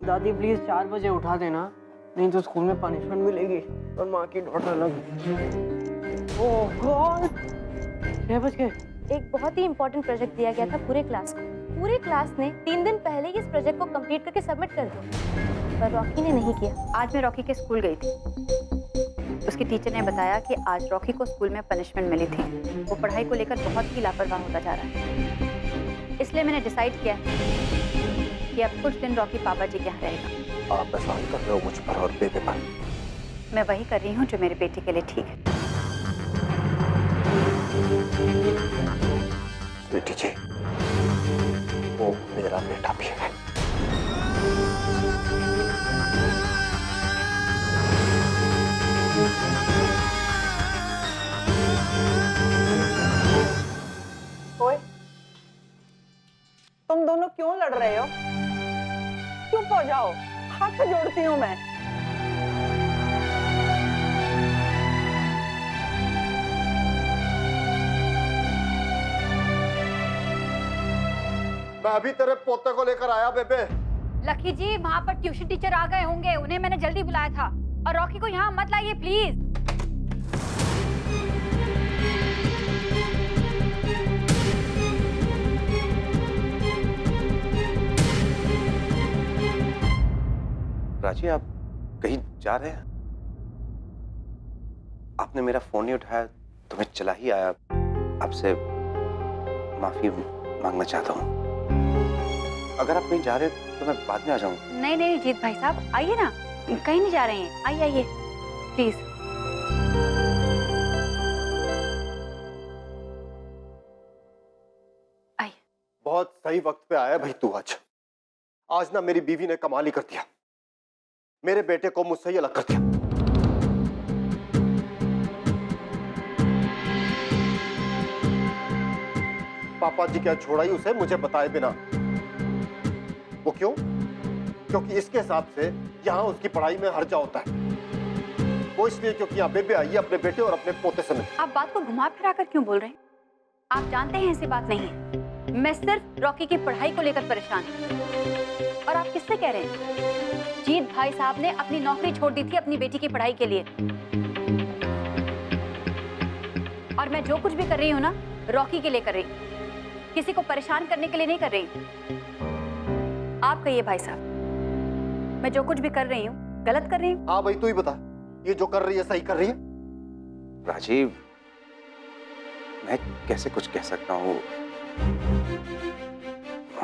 दादी प्लीज 4 बजे उठा देना, नहीं तो स्कूल में पनिशमेंट मिलेगी और माँ की डॉट अलग। ओह गॉड, 6 बज गए। एक बहुत ही इंपॉर्टेंट प्रोजेक्ट दिया गया था पूरे क्लास को। पूरे क्लास ने 3 दिन पहले ही इस प्रोजेक्ट को कंप्लीट करके सबमिट कर दिया, पर रॉकी ने नहीं किया। आज मैं रॉकी के स्कूल गई थी। उसकी टीचर ने बताया कि आज रॉकी को स्कूल में पनिशमेंट मिली थी। वो पढ़ाई को लेकर बहुत ही लापरवाह होता जा रहा है। इसलिए मैंने डिसाइड किया कि अब कुछ दिन रॉकी पापा जी के यहाँ रहेगा। आप एहसान कर रहे हो मुझ पर और बेबे पर। मैं वही कर रही हूँ जो मेरे बेटे के लिए ठीक है। बेटी जी, वो मेरा बेटा भी है। ओए, तुम दोनों क्यों लड़ रहे हो? चुप हो जाओ, हाथ जोड़ती हूँ मैं। मैं अभी तेरे पोते को लेकर आया बेबे। लकी जी, वहाँ पर ट्यूशन टीचर आ गए होंगे, उन्हें मैंने जल्दी बुलाया था। और रॉकी को यहाँ मत लाइए प्लीज। प्राची, आप कहीं जा रहे हैं? आपने मेरा फोन नहीं उठाया तो मैं चला ही आया। आपसे माफी मांगना चाहता हूँ। अगर आप कहीं जा रहे हैं तो मैं बाद में आ जाऊंगा। नहीं नहीं जीत भाई साहब, आइए ना, कहीं नहीं जा रहे हैं। आइए आइए प्लीज। आइए। बहुत सही वक्त पे आया भाई तू। आज ना मेरी बीवी ने कमाल ही कर दिया। मेरे बेटे को मुझसे ही अलग कर दिया। पापा जी क्या छोड़ा ही उसे मुझे बताए बिना। वो क्यों? क्योंकि इसके हिसाब से यहाँ उसकी पढ़ाई में हर्जा होता है। वो इसलिए क्योंकि यहाँ बेबे आई है अपने बेटे और अपने पोते समेत। आप बात को घुमा फिरा कर क्यों बोल रहे हैं? आप जानते हैं ऐसी बात नहीं है। मैं सिर्फ रॉकी की पढ़ाई को लेकर परेशान हूँ। और आप किससे कह रहे हैं? जीत भाई साहब ने अपनी नौकरी छोड़ दी थी अपनी बेटी की पढ़ाई के लिए। और मैं जो कुछ भी कर रही हूँ ना, रॉकी के लिए कर रही हूँ, किसी को परेशान करने के लिए नहीं कर रही हूँ। आप कहिए भाई साहब, मैं जो कुछ भी कर रही हूँ गलत कर रही हूँ? हाँ भाई तू ही बता, ये जो कर रही है सही कर रही है? राजीव, मैं कैसे कुछ कह सकता हूँ?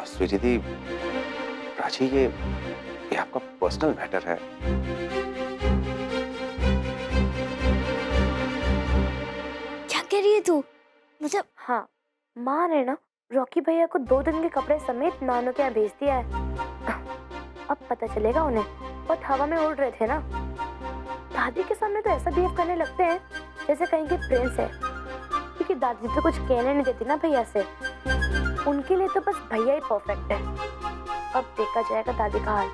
स्वीटी दी, प्राची, ये आपका पर्सनल मैटर है। क्या कह रही है तू? मतलब हाँ, माँ ने ना रॉकी भैया को 2 दिन के कपड़े समेत नानों के यहाँ भेज दिया है। अब पता चलेगा उन्हें, बहुत हवा में उड़ रहे थे ना। दादी के सामने तो ऐसा बिहेव करने लगते हैं जैसे कहीं के प्रिंस है, क्योंकि दादी तो कुछ कहने नहीं देती ना भैया से। उनके लिए तो बस भैया ही परफेक्ट है। अब देखा जाएगा दादी का हाल।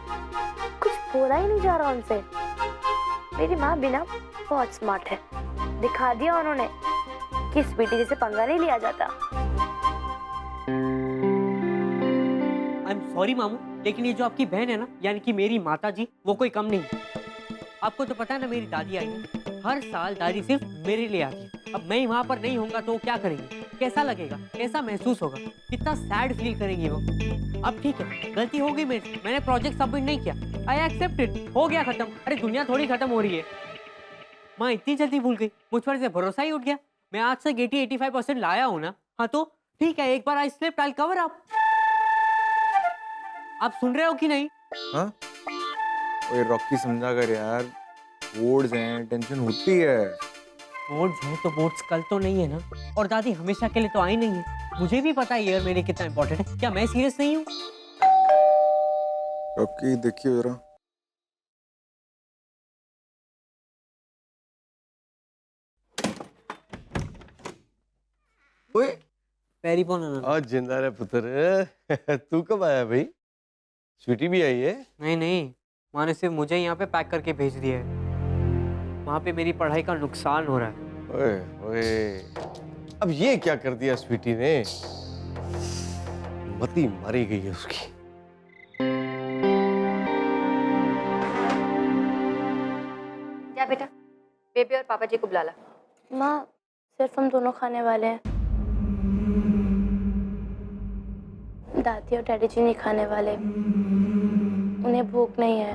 कुछ बोला ही नहीं जा रहा उनसे। मेरी माँ भी ना बहुत स्मार्ट है। दिखा दिया उन्होंने कि स्वीटी जैसे पंगा नहीं लिया जाता। आई एम सॉरी मामू, लेकिन ये जो आपकी बहन है ना, यानी कि मेरी माता जी, वो कोई कम नहीं। आपको तो पता है ना, मेरी दादी आई है, हर साल दादी सिर्फ मेरे लिए आती है। अब मैं वहाँ पर नहीं होऊंगा तो वो क्या करेंगे? कैसा लगेगा, कैसा महसूस होगा, कितना सैड फील करेंगी वो। अब ठीक है, गलती हो गई मेरे से, मैंने प्रोजेक्ट सबमिट नहीं किया, आई एक्सेप्ट इट, हो गया खत्म। अरे दुनिया थोड़ी खत्म हो रही है। माँ इतनी जल्दी भूल गई, मुझ पर से भरोसा ही उठ गया। मैं आज से 80-85% लाया हूँ ना। हाँ तो ठीक है, एक बार आई स्लिप्ड, आई कवर अप। आप सुन रहे हो कि नहीं? हाँ, ओए रॉकी समझा कर यार, बोर्ड्स हैं, टेंशन होती है। बोर्ड्स हैं तो बोर्ड्स कल तो नहीं है ना, और दादी हमेशा के लिए तो आई नहीं है। मुझे भी पता है यार मेरे कितना इंपॉर्टेंट है। क्या मैं सीरियस नहीं हूँ? रॉकी देखिए जरा। ओए, पैरी पोना ना। आज जिंदा रहे पुत्र। तू कब आया भाई? स्वीटी भी आई है? नहीं नहीं, माँ ने सिर्फ मुझे यहाँ पे पैक करके भेज दिया है। वहाँ पे मेरी पढ़ाई का नुकसान हो रहा है। ओए ओए, अब ये क्या कर दिया स्वीटी ने? मती मारी गई है उसकी। बेटा, बेबी और पापा जी को बुला ला। माँ सिर्फ हम दोनों खाने वाले हैं, दादी और डैडी जी नहीं खाने वाले, उन्हें भूख नहीं है।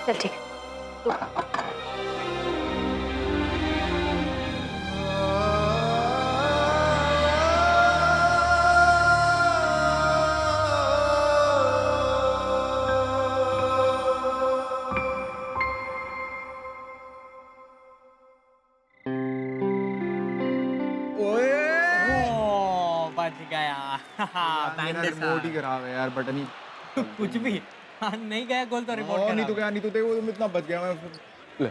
चल ठीक है, तू खा। ओ, बच गया। मेरा बैंड रिमोट ही खराब है यार, बटन ही कुछ भी। हाँ, नहीं गया गोल तो रिपोर्ट नहीं तो क्या, नहीं तो देखो तुम इतना बच गया मैं। ले,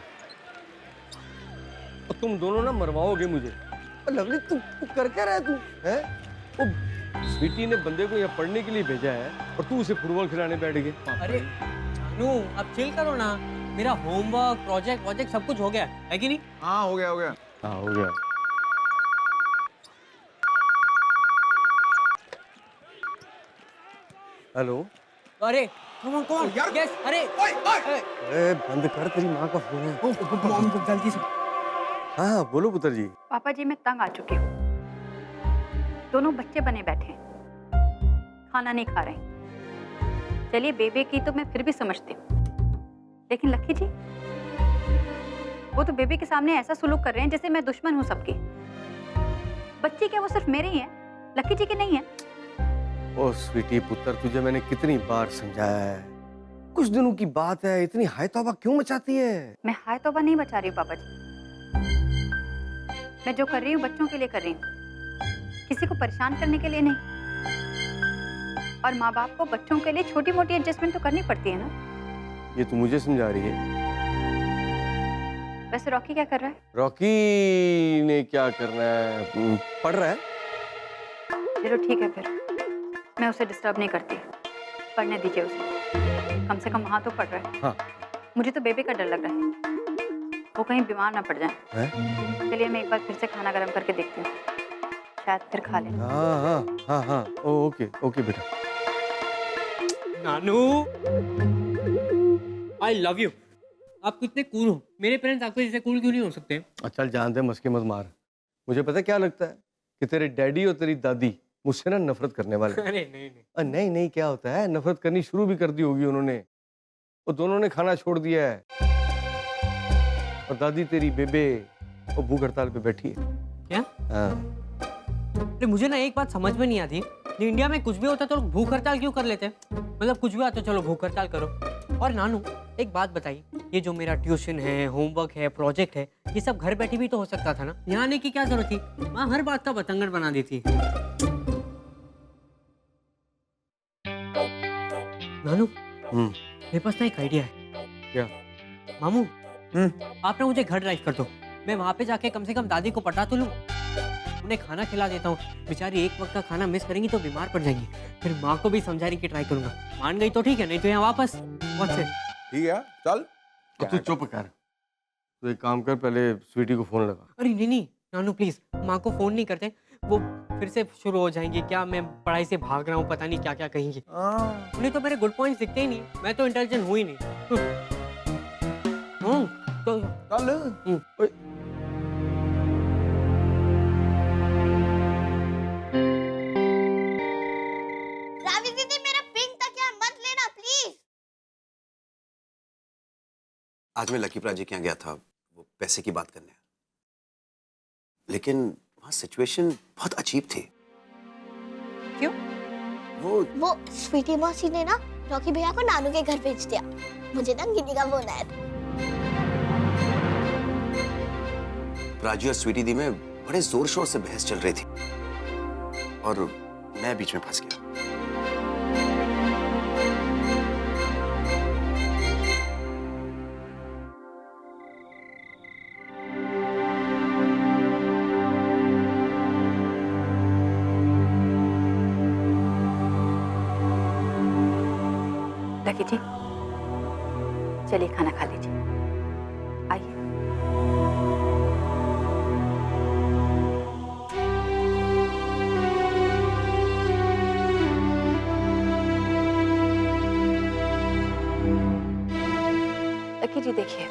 और तुम दोनों ना मरवाओगे मुझे। लवली तू कर क्या रहा है तू? हैं? वो स्वीटी ने बंदे को यहाँ पढ़ने के लिए भेजा है और तू उसे फुटबॉल खिलाने बैठ गए। अरे नू, अब चिल करो ना। मेरा होमवर्क, प्रोजेक्ट सब कुछ हो गया है कि नहीं? हाँ हो गया हो गया। हाँ हो गया। हेलो। अरे कौन यार, यस, अरे अरे बंद कर, तेरी माँ का फोन है। मॉम जल्दी से। हाँ बोलो पुत्र जी। पापा जी मैं तंग आ चुकी हूँ, दोनों बच्चे बने बैठे हैं, खाना नहीं खा रहे। चलिए बेबे की तो मैं फिर भी समझती हूँ, लेकिन लक्की जी वो तो बेबे के सामने ऐसा सुलूक कर रहे हैं जैसे मैं दुश्मन हूँ सबकी। बच्चे क्या वो सिर्फ मेरे ही हैं, लक्की जी के नहीं है। ओ स्वीटी पुत्र, तुझे मैंने कितनी बार समझाया है, कुछ दिनों की बात है, इतनी हाय तौबा क्यों मचाती है? मैं हाय तौबा नहीं बचा रही हूँ पापा जी, मैं जो कर रही हूँ बच्चों के लिए कर रही हूँ, किसी को परेशान करने के लिए नहीं। और माँ बाप को बच्चों के लिए छोटी मोटी एडजस्टमेंट तो करनी पड़ती है ना। ये तू मुझे समझा रही है? वैसे रॉकी क्या कर रहा है? रॉकी ने क्या करना है, पढ़ रहा है। चलो ठीक है, फिर मैं उसे डिस्टर्ब नहीं करती, पढ़ने दीजिए उसे, कम से कम वहाँ तो पढ़ रहा है। हाँ। मुझे तो बेबी का डर लग रहा है, वो कहीं बीमार ना पड़ जाए। चलिए मैं एक बार फिर से खाना गर्म करके देखती हूँ, शायद फिर खा लें। हाँ हाँ हाँ हाँ, ओके ओके बेटा। नानू, आई लव यू। आप कितने कूल हो, मेरे पेरेंट्स आपके जैसे कूल क्यों नहीं हो सकते? चल जानते, मस्के मत मार। मुझे पता क्या लगता है कि तेरे डैडी और तेरी दादी मुझसे ना नफरत करने वाले। अरे नहीं। नहीं नहीं, क्या होता है, नफरत करनी शुरू भी कर दी होगी उन्होंने। वो दोनों ने खाना छोड़ दिया है और दादी तेरी बेबे वो भूख हड़ताल पे बैठी है। क्या? हाँ। अरे मुझे ना एक बात समझ में नहीं आती, इंडिया में कुछ भी होता है तो लोग भूख हड़ताल क्यों कर लेते हैं? मतलब कुछ भी आता है चलो भूख हड़ताल करो। और नानू एक बात बताइए, ये जो मेरा ट्यूशन है, होमवर्क है, प्रोजेक्ट है, ये सब घर बैठे भी तो हो सकता था ना, यहाँ आने की क्या जरूरत थी? माँ हर बात का बतंगड़ बना देती है। नानू मेरे पास ना एक आइडिया है। क्या? मामू आप ना मुझे घर ड्राइव कर दो, मैं वहाँ पे जाके कम से कम दादी को पटा तो लूँ, उन्हें खाना खिला देता हूँ। बेचारी एक वक्त का खाना मिस करेंगी तो बीमार पड़ जाएंगी। फिर माँ को भी समझाने की ट्राई करूंगा, मान गई तो ठीक है, नहीं तो यहाँ वापस। ठीक है चल। तू चुप कर, तू एक काम कर, पहले स्वीटी को फोन लगा। अरे नहीं नानू प्लीज, माँ को फोन नहीं करते, वो फिर से शुरू हो जाएंगे, क्या मैं पढ़ाई से भाग रहा हूँ, पता नहीं क्या क्या कहेंगे। उन्हें तो मेरे गुड पॉइंट्स दिखते ही नहीं, मैं तो इंटेलिजेंट हूँ ही नहीं। तो चल। रावी दीदी मेरा पिंक तकिया मत लेना प्लीज। आज मैं लकी प्राजी के यहाँ गया था वो पैसे की बात करने, लेकिन वहाँ सिचुएशन बहुत अजीब थी। क्यों? वो स्वीटी मौसी ने ना रॉकी भैया को नानू के घर भेज दिया। मुझे ना गिनी का फोन आया था। प्राजी और स्वीटी दी में बड़े जोर शोर से बहस चल रही थी और मैं बीच में फंस गया। लकी जी चलिए खाना खा लीजिए, आइए। लकी जी देखिए,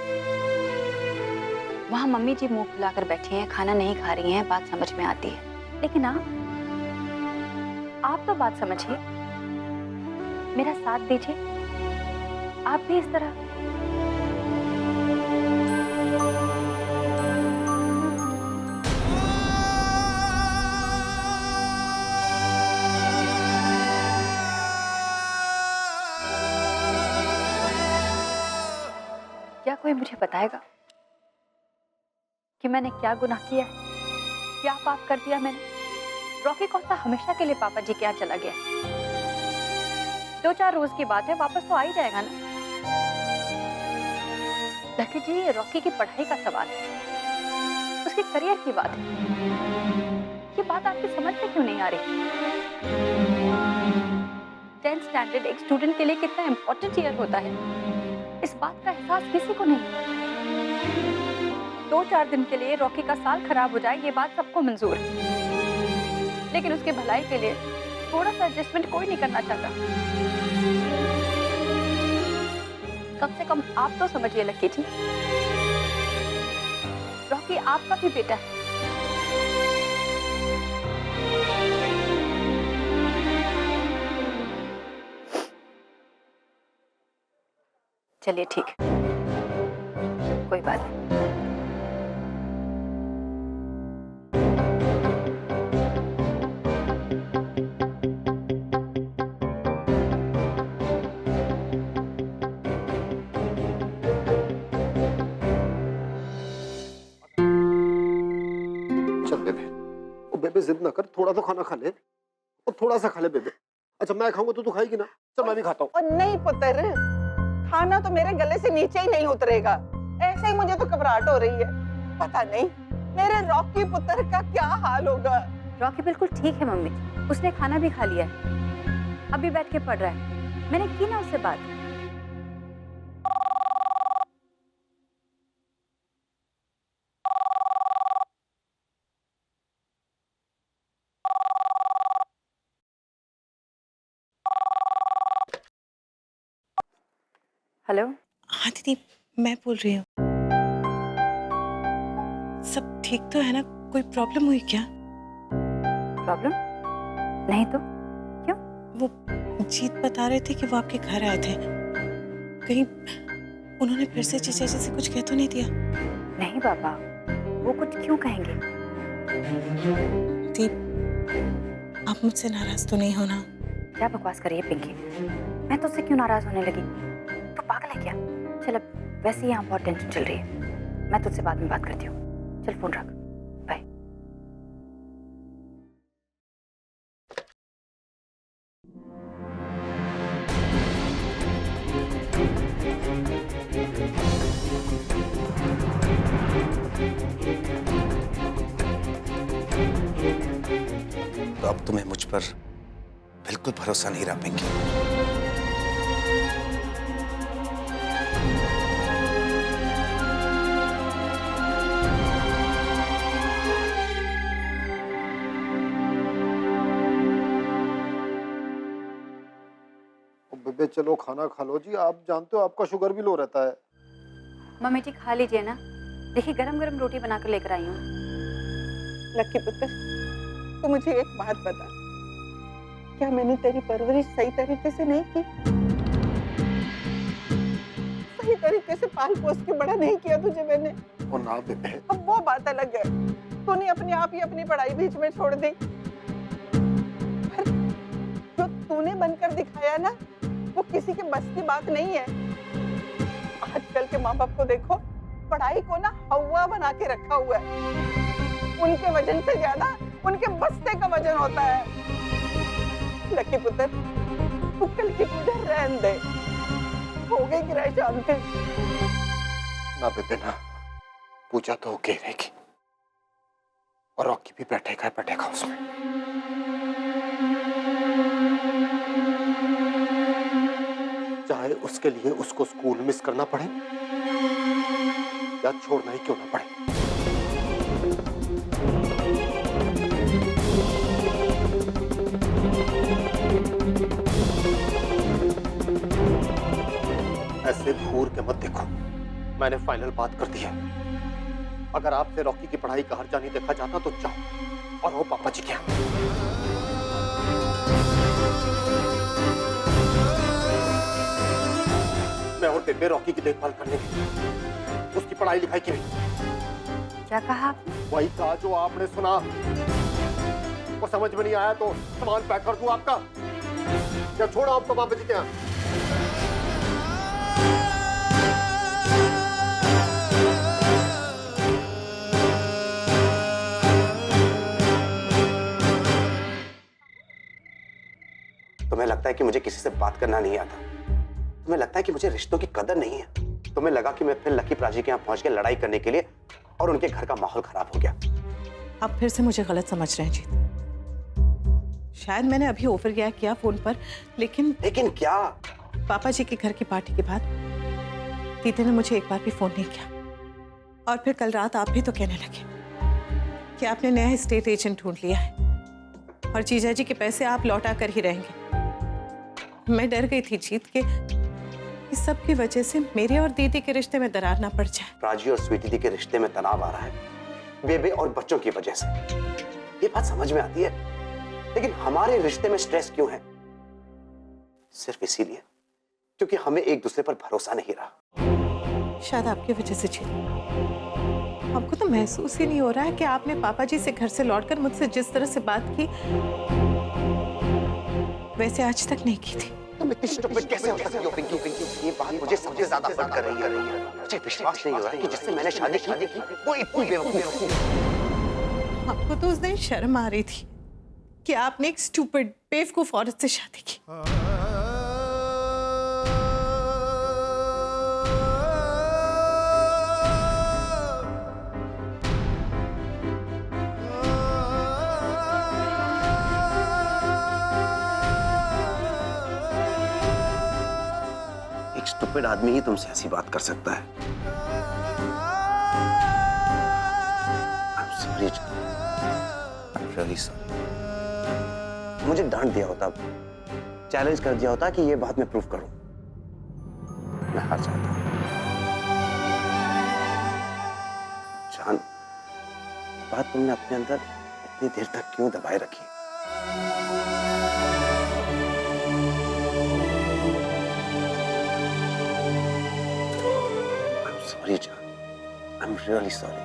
वहाँ मम्मी जी मुंह फुलाकर बैठी हैं, खाना नहीं खा रही हैं, बात समझ में आती है। लेकिन आप तो बात समझिए, मेरा साथ दीजिए। आप भी इस तरह क्या कोई मुझे बताएगा कि मैंने क्या गुनाह किया है, क्या पाप कर दिया मैंने? रॉकी कौन सा हमेशा के लिए पापा जी के यहाँ चला गया? 2-4 रोज की बात है, वापस तो आ ही जाएगा ना। लकी जी, ये रॉकी की पढ़ाई का सवाल है, उसके करियर की बात है। ये बात आपकी समझ में क्यों नहीं आ रही? 10th स्टैंडर्ड एक स्टूडेंट के लिए कितना इंपॉर्टेंट ईयर होता है, इस बात का एहसास किसी को नहीं। 2-4 दिन के लिए रॉकी का साल खराब हो जाए, ये बात सबको मंजूर है, लेकिन उसके भलाई के लिए थोड़ा सा एडजस्टमेंट कोई नहीं करना चाहता। कम से कम आप तो समझिए लकी जी, रॉकी आपका भी बेटा है। चलिए ठीक है, कोई बात नहीं। चल बेबे, ओ बेबे जिद ना कर, थोड़ा तो खाना खा ले, और थोड़ा सा खा ले बेबे। अच्छा मैं खाऊंगा तो तू खाएगी ना? चल मैं भी खाता हूँ। और नहीं पुत्र, खाना तो मेरे गले से नीचे ही नहीं उतरेगा। ऐसे ही मुझे तो घबराहट हो रही है, पता नहीं मेरे रॉकी पुत्र का क्या हाल होगा। रॉकी बिल्कुल ठीक है मम्मी, उसने खाना भी खा लिया है, अभी बैठ के पढ़ रहा है। मैंने की ना उससे बात। हेलो। हाँ दीदी, मैं बोल रही हूँ। सब ठीक तो है ना? कोई प्रॉब्लम हुई क्या? प्रॉब्लम? नहीं तो क्यों? वो जीत बता रहे थे कि वो आपके घर आए थे, कहीं उन्होंने फिर से जीजा जी से कुछ कह तो नहीं दिया? नहीं बाबा, वो कुछ क्यों कहेंगे? दीप, आप मुझसे नाराज तो नहीं होना? क्या बकवास करिए पिंकी, मैं तुझसे क्यों नाराज होने लगी? तू पागल है क्या? चल अब वैसे ही यहाँ बहुत टेंशन चल रही है, मैं तुझसे बाद में बात करती हूँ। चल फोन रख, बाय। तो अब तुम्हें मुझ पर बिल्कुल भरोसा नहीं रहा पिंकी। बेबे चलो खाना खा लो जी, आप जानते हो आपका शुगर भी लो रहता है। मम्मी जी खा लीजिए ना, देखिए गरम गरम रोटी बनाकर लेकर आई हूँ। लकी पुत्र, तू मुझे एक बात बता, क्या मैंने तेरी परवरिश सही तरीके से नहीं की? सही तरीके से पाल पोस के बड़ा नहीं किया तुझे मैंने? और ना बेबे, अब वो बात अलग है, तूने अपने आप ही अपनी पढ़ाई बीच में छोड़ दी। पर जो तूने बनकर दिखाया ना, वो किसी के बस की बात नहीं है। आजकल के माँ बाप को देखो, पढ़ाई को ना हवा बना के रखा हुआ है। उनके वजन से ज्यादा उनके बस्ते का वजन होता है। लकी पुत्र, तू कल की पूजा रहने दे, हो गई किराए शांति। ना बेबे ना, पूजा तो होके रहेगी, और रॉकी भी बैठेगा उसमें। चाहे उसके लिए उसको स्कूल मिस करना पड़े या छोड़ना ही क्यों ना पड़े। ऐसे घूर के मत देखो, मैंने फाइनल बात कर दी है। अगर आपसे रॉकी की पढ़ाई का खर्चा नहीं देखा जाता तो जाओ और वो पापा जी के यहाँ। मैं और बेबे रॉकी की देखभाल करने की, उसकी पढ़ाई लिखाई की नहीं। क्या कहा आपने? वही कहा जो आपने सुना। वो समझ में नहीं आया तो सामान पैक कर दूं आपका, या छोड़ा आपको पापा जी के यहाँ? तुम्हें लगता है कि मुझे किसी से बात करना नहीं आता? तुम्हें लगता है कि मुझे रिश्तों की कदर नहीं है? तुम्हें लगा कि मैं फिर लकी प्राची के यहाँ पहुंच के लड़ाई करने के लिए, और उनके घर का माहौल खराब हो गया? आप फिर से मुझे गलत समझ रहे हैं जीत। शायद मैंने अभी ओवर रिएक्ट किया फोन पर, लेकिन क्या? पापा जी के घर की पार्टी के बाद दीदी ने मुझे एक बार भी फोन नहीं किया, और फिर कल रात आप भी तो कहने लगे कि आपने नया स्टेट एजेंट ढूंढ लिया है और जीजा जी के पैसे आप लौटा कर ही रहेंगे। मैं डर गई थी जीत के इस सब की वजह से मेरे और दीदी के रिश्ते में दरार ना पड़ जाए। प्राची और स्वीटी दी के रिश्ते में तनाव आ रहा है बेबे और बच्चों की वजह से। ये बात समझ में आती है, लेकिन हमारे रिश्ते में स्ट्रेस क्यों है? सिर्फ इसीलिए क्योंकि हमें एक दूसरे पर भरोसा नहीं रहा। शायद आपकी वजह से जीत। आपको तो महसूस ही नहीं हो रहा है कि आपने पापा जी से घर से लौटकर मुझसे जिस तरह से बात की वैसे आज तक नहीं की थी। तुम इतनी स्टूपिड कैसे हो सकती हो पिंकी? ये बात मुझे सबसे ज्यादा हर्ट कर रही है। मुझे विश्वास नहीं हो रहा कि जिससे मैंने शादी की वो इतनी बेवकूफ है। आपको तो उस दिन शर्म आ रही थी कि आपने एक स्टूपिड बेवकूफ औरत से शादी की। स्टूपिड आदमी ही तुमसे ऐसी बात कर सकता है। I'm sorry, I'm really sorry। मुझे डांट दिया होता, चैलेंज कर दिया होता कि ये बात मैं प्रूव करूं। मैं हार जाता। जान, बात तुमने अपने अंदर इतनी देर तक क्यों दबाए रखी? Sorry, John. I'm really sorry.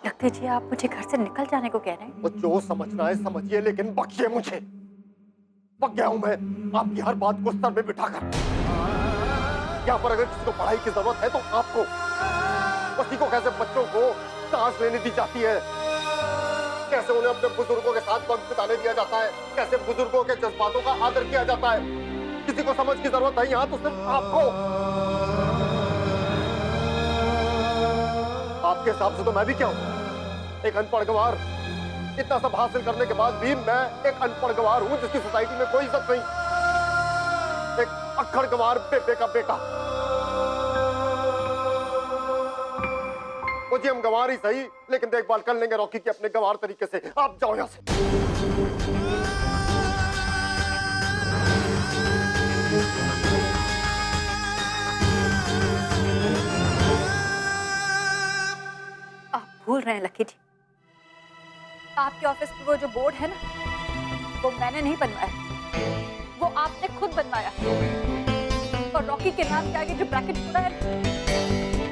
लगता है जी आप मुझे घर से निकल जाने को कह रहे हैं। वो जो समझना है समझिए, लेकिन बकिए मुझे। पक गया हूं मैं आपकी हर बात को सर में बिठाकर। यहाँ पर अगर किसी को पढ़ाई की जरूरत है तो आपको, बच्ची को कैसे बच्चों को सांस लेने दी जाती है, कैसे उन्हें अपने बुजुर्गों के साथ वक्त बिताने दिया जाता है, कैसे बुजुर्गों के जज्बातों का आदर किया जाता है, किसी को समझ की जरूरत है यहाँ तो सिर्फ आपको। आपके हिसाब से तो मैं भी क्या हूँ? एक अनपढ़ गंवार। इतना सब हासिल करने के बाद भी मैं एक अनपढ़ गंवार हूँ जिसकी सोसाइटी में कोई इज्जत नहीं। एक अक्खड़ गंवार बेबे का बेटा। मुझे हम गंवार ही सही, लेकिन देखभाल कर लेंगे रॉकी की अपने गंवार तरीके से। आप जाओ यहां से। आप भूल रहे हैं लकी जी, आपके ऑफिस में वो जो बोर्ड है ना, वो मैंने नहीं बनवाया, वो आपने खुद बनवाया। और रॉकी के नाम के आगे जो ब्रैकेट छोड़ा है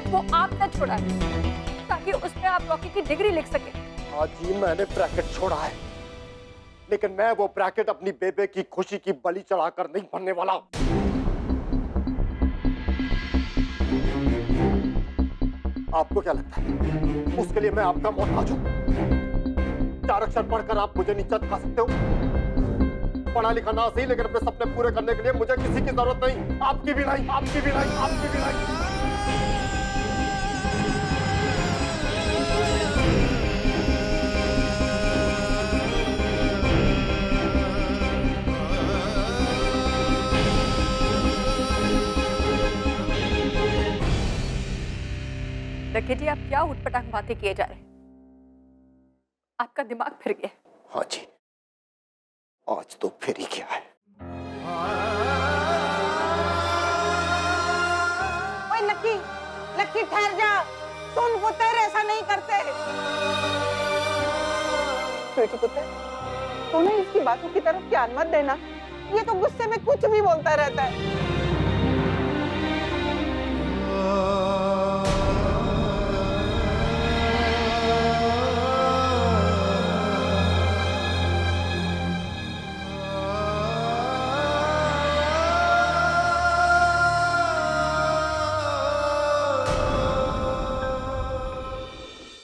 वो आपने छोड़ा है ताकि उसमें आप रॉकी की डिग्री लिख सके। हाँ जी, मैंने ब्रैकेट छोड़ा है, लेकिन मैं वो ब्रैकेट अपनी बेबे की खुशी की बलि चढ़ाकर नहीं बनने वाला। आपको क्या लगता है उसके लिए मैं आपका मोहताज हूं? 4 अक्षर पढ़कर आप मुझे नीचा दिखा सकते हो? पढ़ा लिखा ना सही, लेकिन अपने सपने पूरे करने के लिए मुझे किसी की जरूरत नहीं। आपकी भी नहीं, आपकी भी नहीं, आपकी भी नहीं। लकी जी, आप क्या उटपटांग बातें किए जा रहे हैं? आपका दिमाग फिर गया। हाँ जी, आज तो फिर ही क्या है। ओए लकी, लकी ठहर जा। सुन पुत्र, ऐसा नहीं करते। बेटी पुत्र, तू ना इसकी बातों की तरफ ध्यान मत देना। ये तो गुस्से में कुछ भी बोलता रहता है।